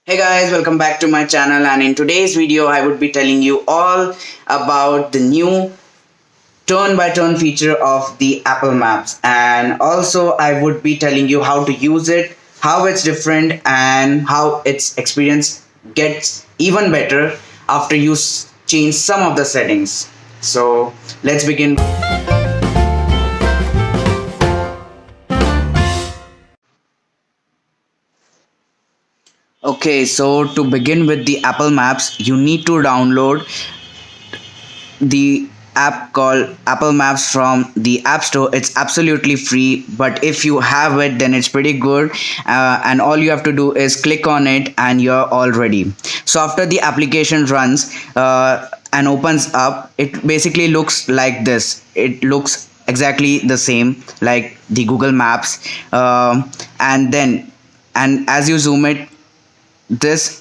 Hey guys, welcome back to my channel, and in today's video I would be telling you all about the new turn by turn feature of the Apple Maps, and also I would be telling you how to use it, how it's different, and how its experience gets even better after you change some of the settings. So let's begin. Okay, so to begin with the Apple Maps, you need to download the app called Apple Maps from the App Store. It's absolutely free, but if you have it, then it's pretty good. And all you have to do is click on it, and you're all ready. So after the application runs and opens up, it basically looks like this. It looks exactly the same like the Google Maps, and then and as you zoom it, this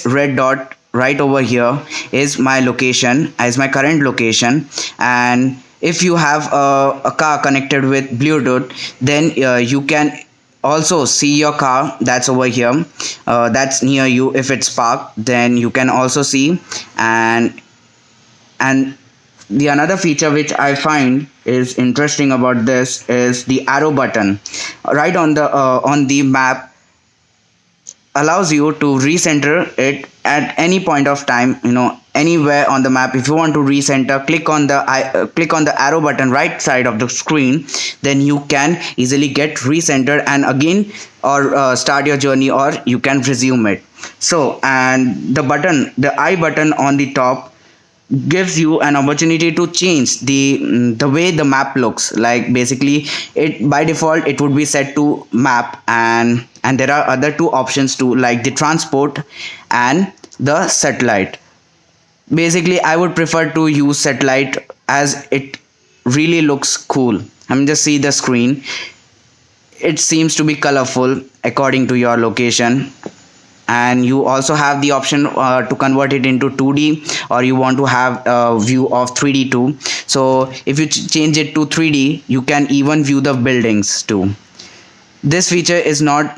red dot right over here is my location, is my current location. And if you have a car connected with Bluetooth, then you can also see your car that's over here, that's near you. If it's parked, then you can also see. And and the another feature which I find is interesting about this is the arrow button right on the map, allows you to recenter it at any point of time, anywhere on the map. If you want to recenter, click on the arrow button right side of the screen, then you can easily get recentered and again, or start your journey, or you can resume it. So, and the I button on the top gives you an opportunity to change the way the map looks like. Basically, it by default it would be set to map, and there are other two options too, like the transport and the satellite. Basically, I would prefer to use satellite as it really looks cool. I mean, just see the screen. It seems to be colorful according to your location, and you also have the option to convert it into 2D, or you want to have a view of 3D too. So if you change it to 3D, you can even view the buildings too. This feature is not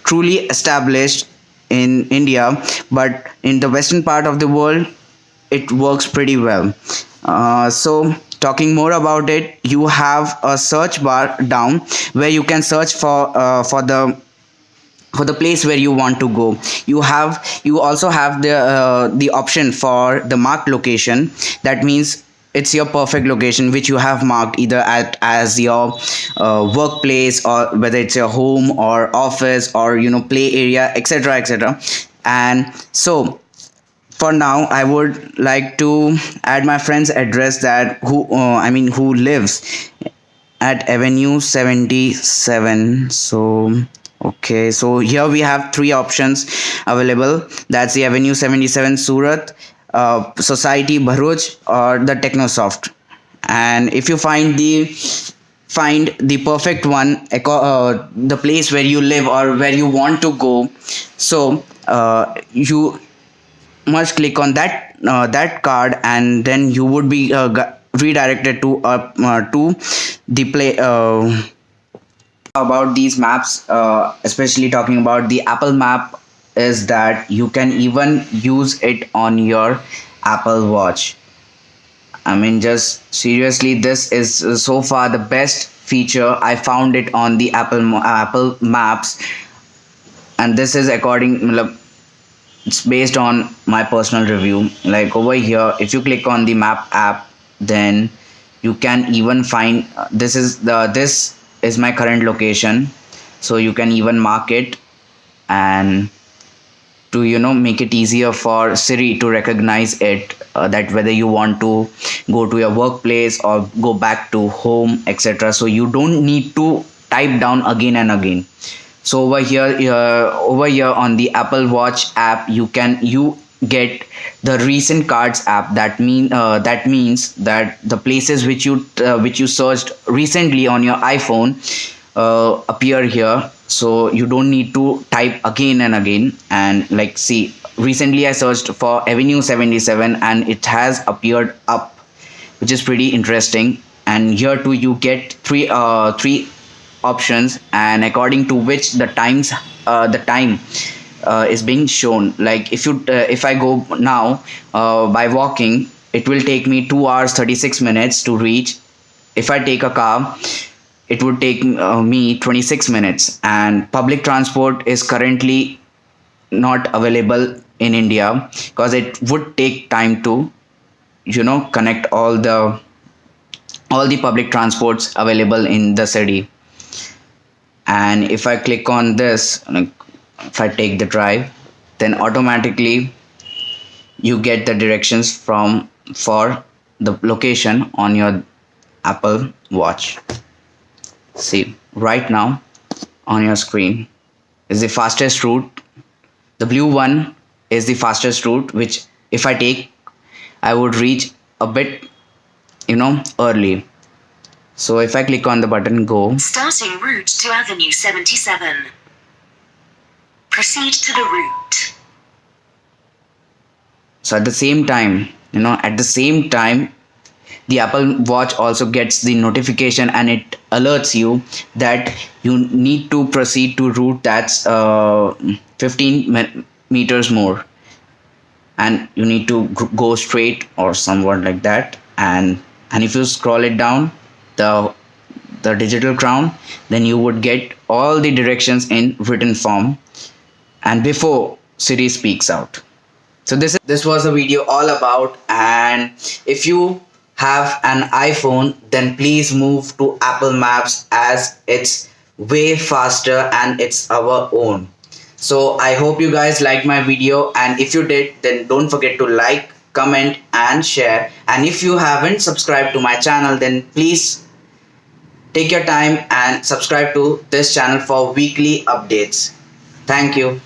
truly established in India, but in the western part of the world it works pretty well. So talking more about it, you have a search bar down where you can search for the place where you want to go. You also have the option for the marked location. That means it's your perfect location which you have marked either at as your workplace, or whether it's your home or office, or play area, etc, etc. And so for now I would like to add my friend's address, that who lives at Avenue 77. So okay, so here we have three options available. That's the Avenue 77 Surat, Society Bharuch, or the Technosoft. And if you find the perfect one, the place where you live or where you want to go, so you must click on that card, and then you would be redirected to the play about these maps, especially talking about the Apple Map, is that you can even use it on your Apple Watch. I mean, just seriously, this is so far the best feature. I found it on the Apple Maps, and this is it's based on my personal review. Like over here, if you click on the map app, then you can even find this is my current location. So you can even mark it, and to make it easier for Siri to recognize it, that whether you want to go to your workplace or go back to home, etc. So you don't need to type down again and again. So over here on the Apple Watch app, you get the recent cards app. That means that the places which you searched recently on your iPhone appear here, so you don't need to type again and again. And like, see, recently I searched for Avenue 77 and it has appeared up, which is pretty interesting. And here too you get three options, and according to which the times the time is being shown. Like if I go now by walking, it will take me 2 hours 36 minutes to reach. If I take a car, it would take me 26 minutes. And public transport is currently not available in India because it would take time to connect all the public transports available in the city. And if I click on this, like, if I take the drive, then automatically you get the directions for the location on your Apple Watch. See, right now on your screen is the fastest route. The blue one is the fastest route, which if I take, I would reach a bit early. So if I click on the button go, starting route to Avenue 77. Proceed to the route. so at the same time, the Apple Watch also gets the notification and it alerts you that you need to proceed to route that's 15 meters more, and you need to go straight or somewhat like that. And if you scroll it down, the digital crown, then you would get all the directions in written form and before Siri speaks out. So this was a video all about. And if you have an iPhone, then please move to Apple Maps, as it's way faster and it's our own. So I hope you guys liked my video, and if you did, then don't forget to like, comment and share. And if you haven't subscribed to my channel, then please take your time and subscribe to this channel for weekly updates. Thank you.